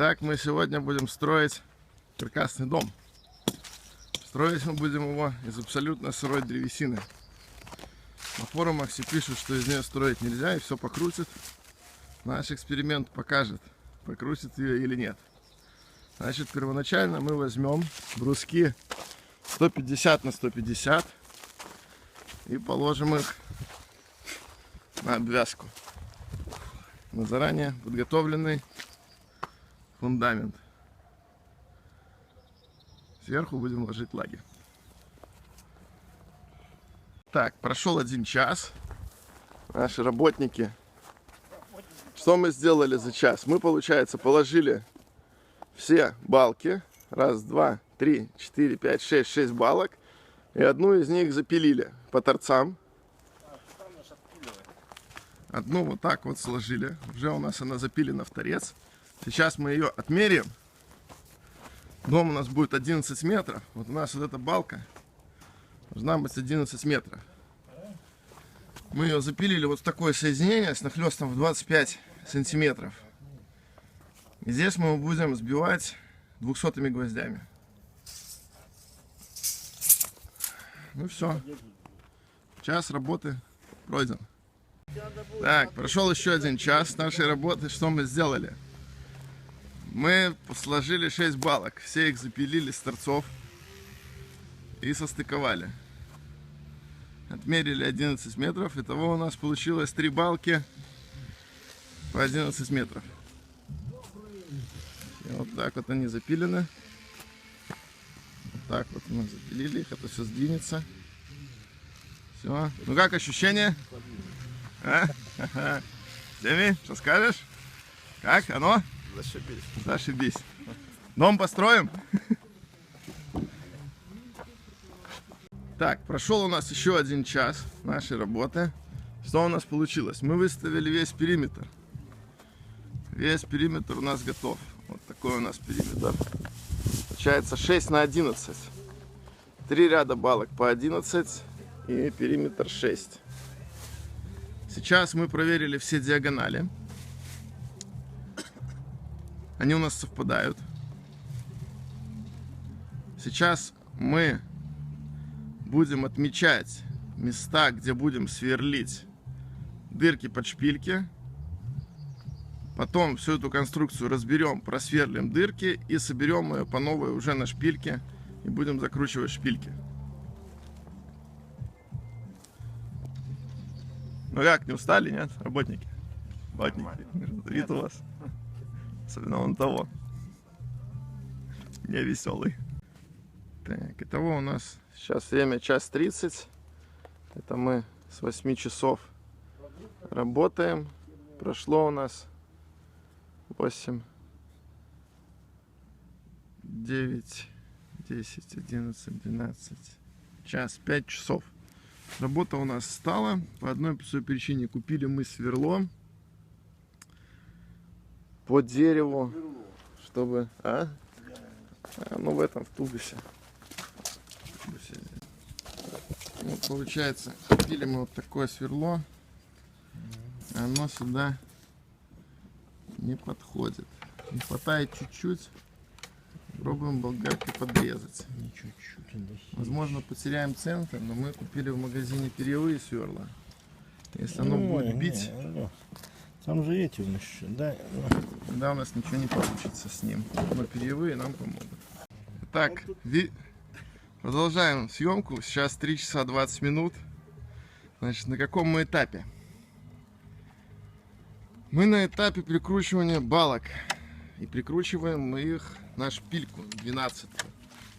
Итак, мы сегодня будем строить каркасный дом. Строить мы будем его из абсолютно сырой древесины. На форумах все пишут, что из нее строить нельзя и все покрутит. Наш эксперимент покажет, покрутит ее или нет. Значит, первоначально мы возьмем бруски 150 на 150 и положим их на обвязку, на заранее подготовленный фундамент. Сверху будем ложить лаги. Так, прошел 1 час. Наши работники. Что мы сделали за час? Мы, получается, положили все балки. 1, 2, 3, 4, 5, 6 балок. И одну из них запилили по торцам. Одну вот так вот сложили. Уже у нас она запилена в торец. Сейчас мы ее отмеряем. Дом у нас будет 11 метров. Вот у нас вот эта балка должна быть 11 метров. Мы ее запилили вот в такое соединение с нахлестом в 25 сантиметров. И здесь мы будем сбивать 200-ми гвоздями. Ну все. Час работы пройден. Так, прошел еще 1 час нашей работы. Что мы сделали? Мы сложили 6 балок. Все их запилили с торцов и состыковали. Отмерили 11 метров. Итого у нас получилось 3 балки по 11 метров. И вот так вот они запилены. Вот так вот мы запилили их. Это все сдвинется. Все. Ну как ощущение? Деми, что скажешь? Как оно? Зашибись. Зашибись. Дом построим? Так, прошел у нас еще 1 час нашей работы. Что у нас получилось? Мы выставили весь периметр. Весь периметр у нас готов. Вот такой у нас периметр. Получается 6 на 11. 3 ряда балок по 11 и периметр 6. Сейчас мы проверили все диагонали. Они у нас совпадают. Сейчас мы будем отмечать места, где будем сверлить дырки под шпильки. Потом всю эту конструкцию разберем, просверлим дырки и соберем ее по новой уже на шпильке и будем закручивать шпильки. Ну как, не устали, нет, работники? Работники, вид у вас. Особенно он того. Не веселый. Так, итого у нас сейчас время 1:30. Это мы с 8 часов работаем. Прошло у нас 8, 9, 10, 11, 12, час, 5 часов. Работа у нас стала. По одной простой причине купили мы сверло по дереву, чтобы... ну в этом, в тубусе. Вот получается, купили мы вот такое сверло. Оно сюда не подходит. Не хватает чуть-чуть. Пробуем болгаркой подрезать. Возможно, потеряем центр, но мы купили в магазине перьевые сверла. Если оно будет бить... Там же эти еще, да? Тогда у нас ничего не получится с ним. Но перьевые нам помогут. Так, продолжаем съемку. Сейчас 3 часа 20 минут. Значит, на каком мы этапе? Мы на этапе прикручивания балок. И прикручиваем мы их на шпильку 12.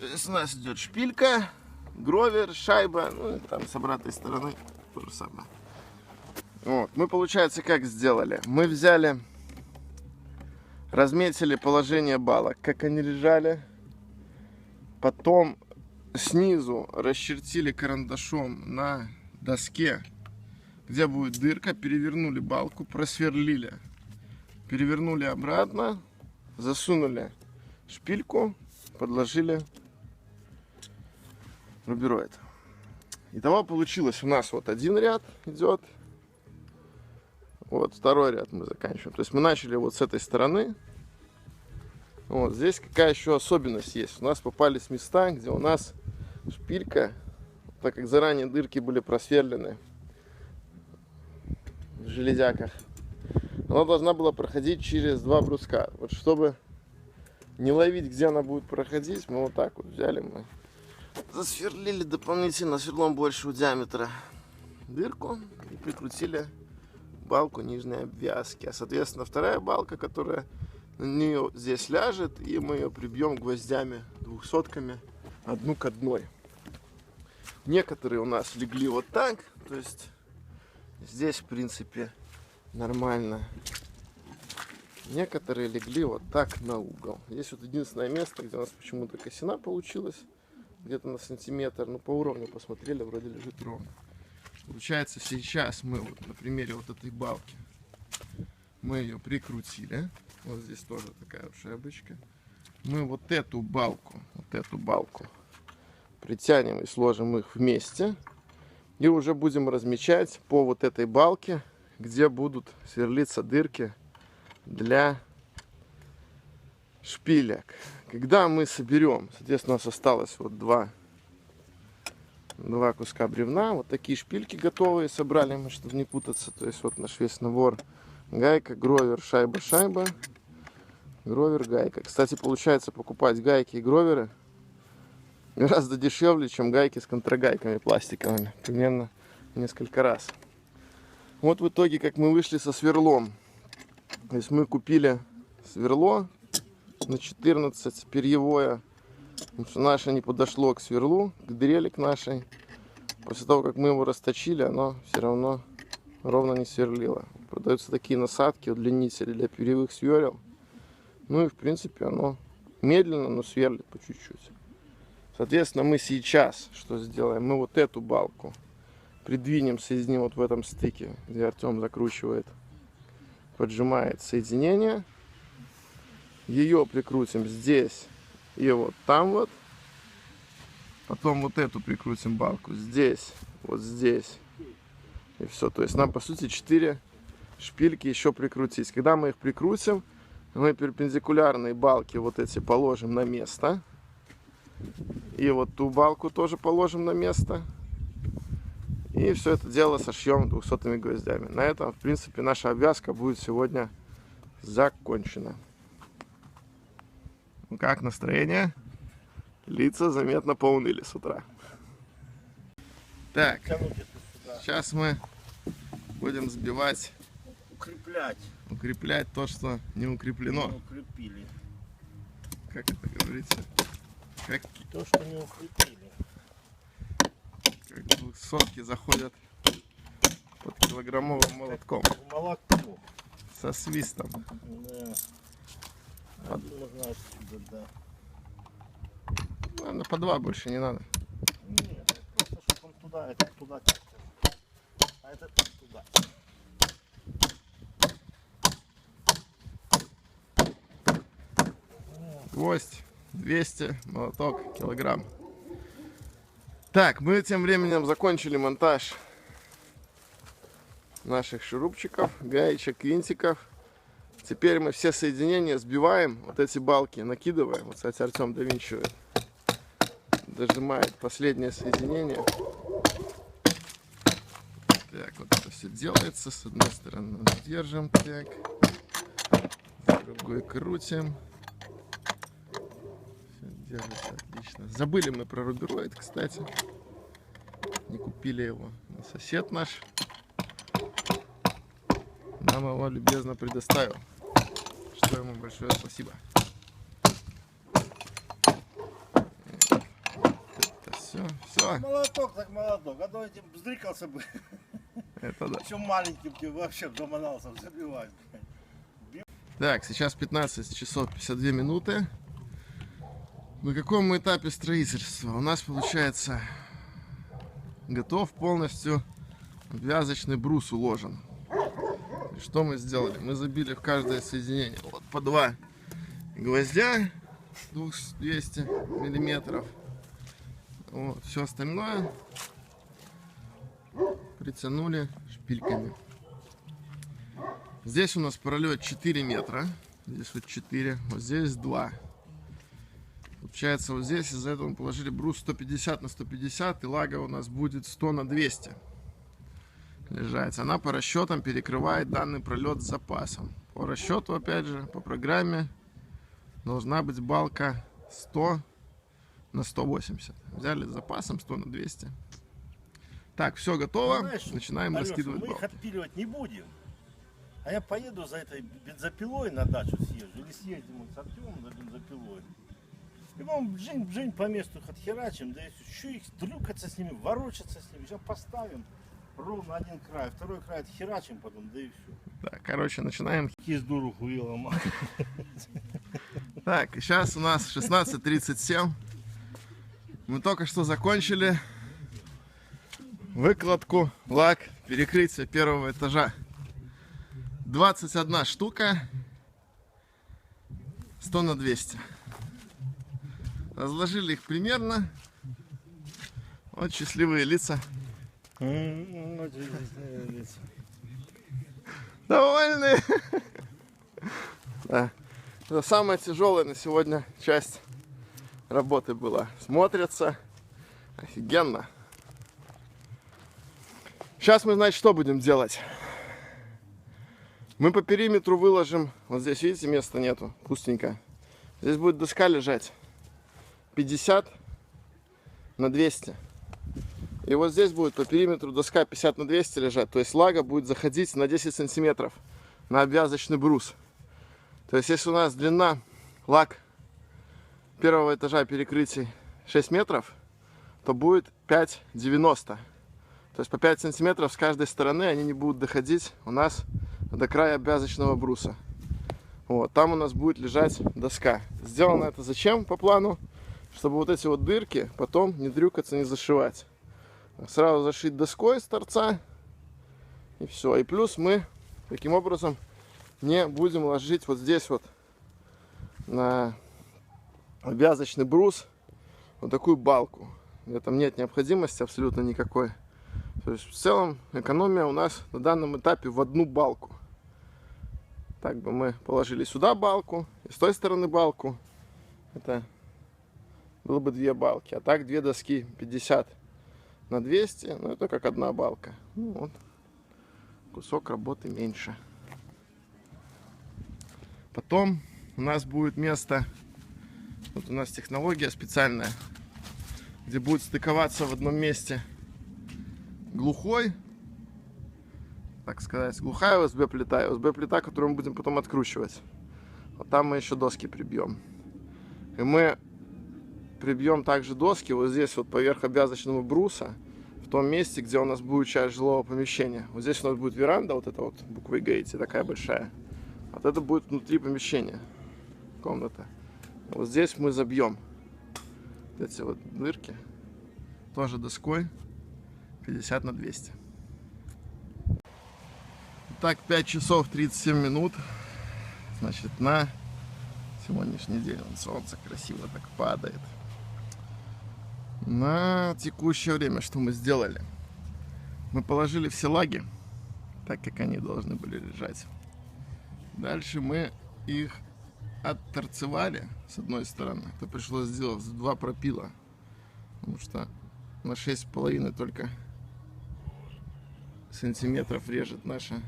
То есть у нас идет шпилька, гровер, шайба. Ну и там с обратной стороны то же самое. Вот, мы, получается, как сделали? Мы взяли, разметили положение балок, как они лежали. Потом снизу расчертили карандашом на доске, где будет дырка. Перевернули балку, просверлили. Перевернули обратно, засунули шпильку, подложили рубероид. Итого получилось у нас вот 1 ряд идет. Вот 2-й ряд мы заканчиваем. То есть мы начали вот с этой стороны. Вот здесь какая еще особенность есть. У нас попались места, где у нас шпилька, так как заранее дырки были просверлены в железяках, она должна была проходить через 2 бруска. Вот чтобы не ловить, где она будет проходить, мы вот так вот взяли, мы засверлили дополнительно сверлом большего диаметра дырку и прикрутили балку нижней обвязки. А соответственно вторая балка, которая на нее здесь ляжет, и мы ее прибьем гвоздями 200-ками одну к одной. Некоторые у нас легли вот так, то есть здесь в принципе нормально. Некоторые легли вот так на угол. Здесь вот единственное место, где у нас почему-то косина получилась, где-то на сантиметр, но по уровню посмотрели, вроде лежит ровно. Получается, сейчас мы вот на примере вот этой балки, мы ее прикрутили. Вот здесь тоже такая вот шайбочка. Мы вот эту балку притянем и сложим их вместе. И уже будем размечать по вот этой балке, где будут сверлиться дырки для шпилек. Когда мы соберем, соответственно, у нас осталось вот два куска бревна, вот такие шпильки готовые собрали мы, чтобы не путаться. То есть вот наш весь набор: гайка, гровер, шайба, гровер, гайка. Кстати, получается покупать гайки и гроверы гораздо дешевле, чем гайки с контрагайками пластиковыми, примерно несколько раз. Вот в итоге как мы вышли со сверлом. То есть мы купили сверло на 14 перьевое, потому что наше не подошло к сверлу, к дрели к нашей. После того, как мы его расточили, оно все равно ровно не сверлило. Продаются такие насадки, удлинители для перьевых сверл. Ну и в принципе оно медленно, но сверлит по чуть-чуть. Соответственно, мы сейчас что сделаем? Мы вот эту балку придвинем, соединим вот в этом стыке, где Артем закручивает, поджимает соединение. Ее прикрутим здесь и вот там вот. Потом вот эту прикрутим балку здесь, вот здесь. И все. То есть нам по сути 4 шпильки еще прикрутить. Когда мы их прикрутим, мы перпендикулярные балки вот эти положим на место. И вот ту балку тоже положим на место. И все это дело сошьем 200-ми гвоздями. На этом, в принципе, наша обвязка будет сегодня закончена. Ну как настроение? Лица заметно поуныли с утра. Так, сейчас мы будем сбивать, укреплять то, что не укреплено. Укрепили. Как это говорится? Как То, что не укрепили. 200-ки заходят под килограммовым молотком. Молоко. Со свистом. Да. Можно отсюда, да. Ладно, по 2 больше не надо. Нет, просто чтобы он туда, это туда как-то. А это туда. Гвоздь 200, молоток килограмм. Так, мы тем временем закончили монтаж наших шурупчиков, гаечек, винтиков. Теперь мы все соединения сбиваем, вот эти балки накидываем. Вот, кстати, Артем довинчивает, дожимает последнее соединение. Так, вот это все делается. С одной стороны держим, так, с другой крутим. Все держится отлично. Забыли мы про рубероид, кстати. Не купили его. Сосед наш нам его любезно предоставил. Что ему большое спасибо. Это все. Молоток так молоток. А то этим вздрикался бы. Это да. Еще маленьким ты вообще доманался забивать. Так, сейчас 15 часов 52 минуты. На каком мы этапе строительства? У нас получается готов полностью обвязочный брус уложен. И что мы сделали? Мы забили в каждое соединение вот по 2 гвоздя 200 миллиметров. Вот, все остальное притянули шпильками. Здесь у нас пролет 4 метра. Здесь вот 4, вот здесь 2. Получается, вот здесь из-за этого мы положили брус 150 на 150, и лага у нас будет 100 на 200 лежать. Она по расчетам перекрывает данный пролет с запасом. По расчету, опять же, по программе должна быть балка 100 на 180. Взяли с запасом 100 на 200. Так, все готово. Знаешь, начинаем Алёша, раскидывать мы их балки. отпиливать не будем. А я поеду за этой бензопилой на дачу съезжу. Или съездим вот с Артемом за бензопилой. И вам бжень по месту их отхерачим. Да еще их дрюкаться с ними, ворочаться с ними. Сейчас поставим ровно один край. Второй край отхерачим потом, да и все. Так, короче, начинаем. Кизду руку и ломал. Так, сейчас у нас 16:37. Мы только что закончили выкладку, лак, перекрытие первого этажа. 21 штука, 100 на 200. Разложили их примерно. Вот счастливые лица. Довольные. Да. Это самая тяжелая на сегодня часть работы была. Смотрится офигенно. Сейчас мы, значит, что будем делать? Мы по периметру выложим. Вот здесь, видите, места нету. Пустенько. Здесь будет доска лежать 50 на 200. И вот здесь будет по периметру доска 50 на 200 лежать. То есть лага будет заходить на 10 сантиметров на обвязочный брус. То есть если у нас длина лаг первого этажа перекрытий 6 метров, то будет 5,90. То есть по 5 сантиметров с каждой стороны они не будут доходить у нас до края обвязочного бруса. Вот, там у нас будет лежать доска. Сделано это зачем по плану? Чтобы вот эти вот дырки потом не дрюкаться, не зашивать. Сразу зашить доской с торца. И все. И плюс мы таким образом не будем ложить вот здесь вот на обвязочный брус вот такую балку. В этом нет необходимости абсолютно никакой. То есть в целом экономия у нас на данном этапе в одну балку. Так бы мы положили сюда балку и с той стороны балку. Это было бы 2 балки. А так 2 доски 50 на 200. Ну это как одна балка. Ну, вот. Кусок работы меньше. Потом у нас будет место. Вот у нас технология специальная, где будет стыковаться в одном месте глухой, так сказать, глухая USB плита и USB плита, которую мы будем потом откручивать. Вот там мы еще доски прибьем. И мы прибьем также доски вот здесь вот поверх обвязочного бруса, в том месте, где у нас будет часть жилого помещения. Вот здесь у нас будет веранда, вот эта вот буквой Гейти, такая большая. Вот это будет внутри помещения, комната. Вот здесь мы забьем эти вот дырки тоже доской 50 на 200. Так, 5 часов 37 минут. Значит, на сегодняшний день солнце красиво так падает. На текущее время что мы сделали? Мы положили все лаги так, как они должны были лежать. Дальше мы их отторцевали с одной стороны. Это пришлось сделать 2 пропила, потому что на 6,5 только сантиметров режет наша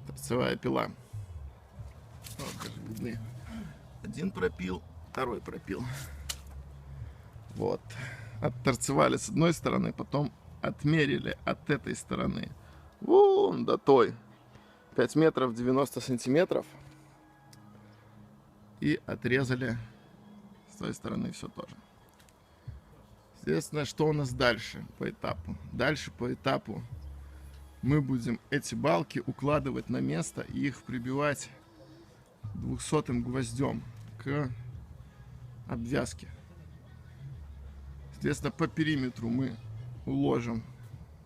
торцевая пила. Вот, как видны. Один пропил, второй пропил. Вот. Отторцевали с одной стороны, потом отмерили от этой стороны вон до той 5 метров 90 сантиметров и отрезали с той стороны все тоже. Естественно, что у нас дальше по этапу? Дальше по этапу мы будем эти балки укладывать на место и их прибивать 200-м гвоздем к обвязке. Соответственно, по периметру мы уложим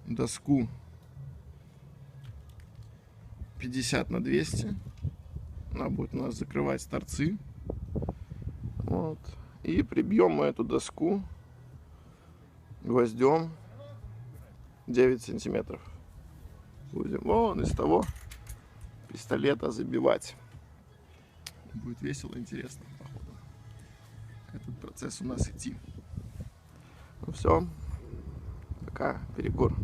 доску 50 на 200. Она будет у нас закрывать торцы. Вот. И прибьем мы эту доску гвоздем 9 сантиметров. Будем вон из того пистолета забивать. Будет весело, интересно, походу. Этот процесс у нас идти. Ну все, пока, перекур.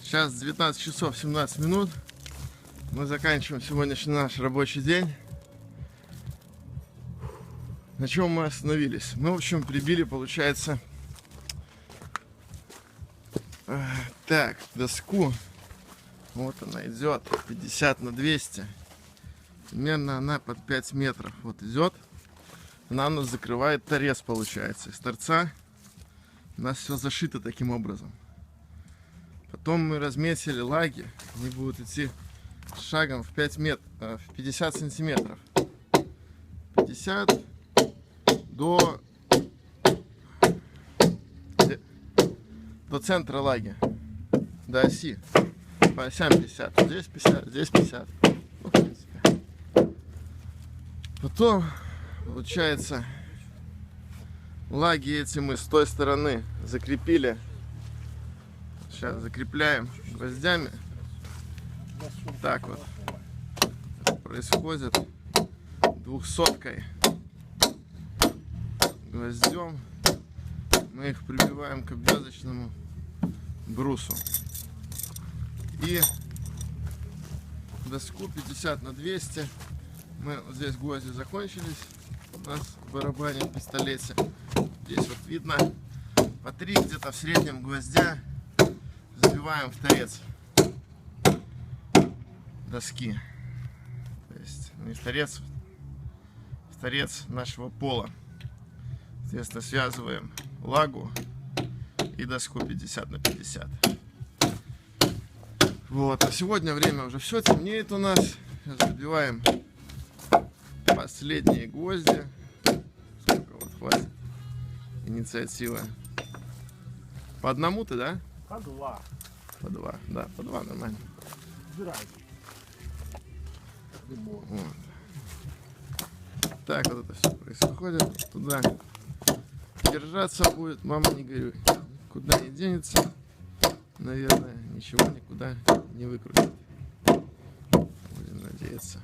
Сейчас 19 часов 17 минут. Мы заканчиваем сегодняшний наш рабочий день. На чем мы остановились? Мы, в общем, прибили, получается, так, доску. Вот она идет, 50 на 200. Примерно она под 5 метров. Вот идет. Она у нас закрывает торец, получается. Из торца у нас все зашито таким образом. Потом мы разметили лаги. Они будут идти шагом в 50 сантиметров. 50 до центра лаги. До оси. По осям 50. Здесь 50, здесь 50. Ну, в принципе. Потом, получается, лаги эти мы с той стороны закрепили. Сейчас закрепляем гвоздями. Так вот. Это происходит 200-кой. Гвоздем. Мы их прибиваем к обвязочному брусу. И доску 50 на 200. Мы вот здесь гвозди закончились. У нас в барабане, в пистолете. Здесь вот видно по 3 где-то в среднем гвоздя забиваем в торец доски. То есть не в торец нашего пола. Соответственно, связываем лагу и доску 50 на 50. Вот, а сегодня время уже все темнеет у нас. Сейчас забиваем последние гвозди. Сколько вот хватит инициатива. По одному-то, да? По 2. По 2, да, по 2 нормально. Вот. Так вот это все происходит. Туда держаться будет, мама не горюй. Куда не денется, наверное, ничего никуда не выкрутит. Будем надеяться.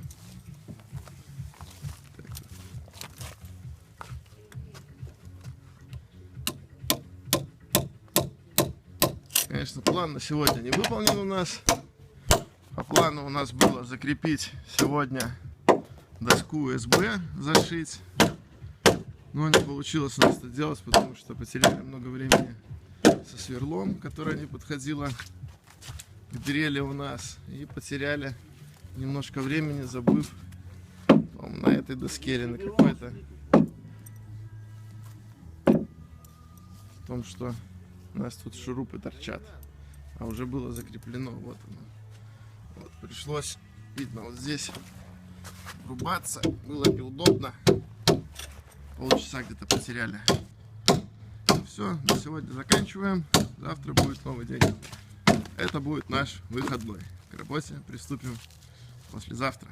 Конечно, план на сегодня не выполнен у нас. По плану у нас было закрепить сегодня доску СБ, зашить. Но не получилось у нас это делать, потому что потеряли много времени со сверлом, которое не подходило к дрели у нас. И потеряли немножко времени, забыв на этой доске или на какой-то. В том, что у нас тут шурупы торчат. А уже было закреплено. Вот оно. Вот, пришлось, видно, вот здесь рубаться. Было неудобно. Полчаса где-то потеряли. Все, на сегодня заканчиваем. Завтра будет новый день. Это будет наш выходной. К работе приступим послезавтра.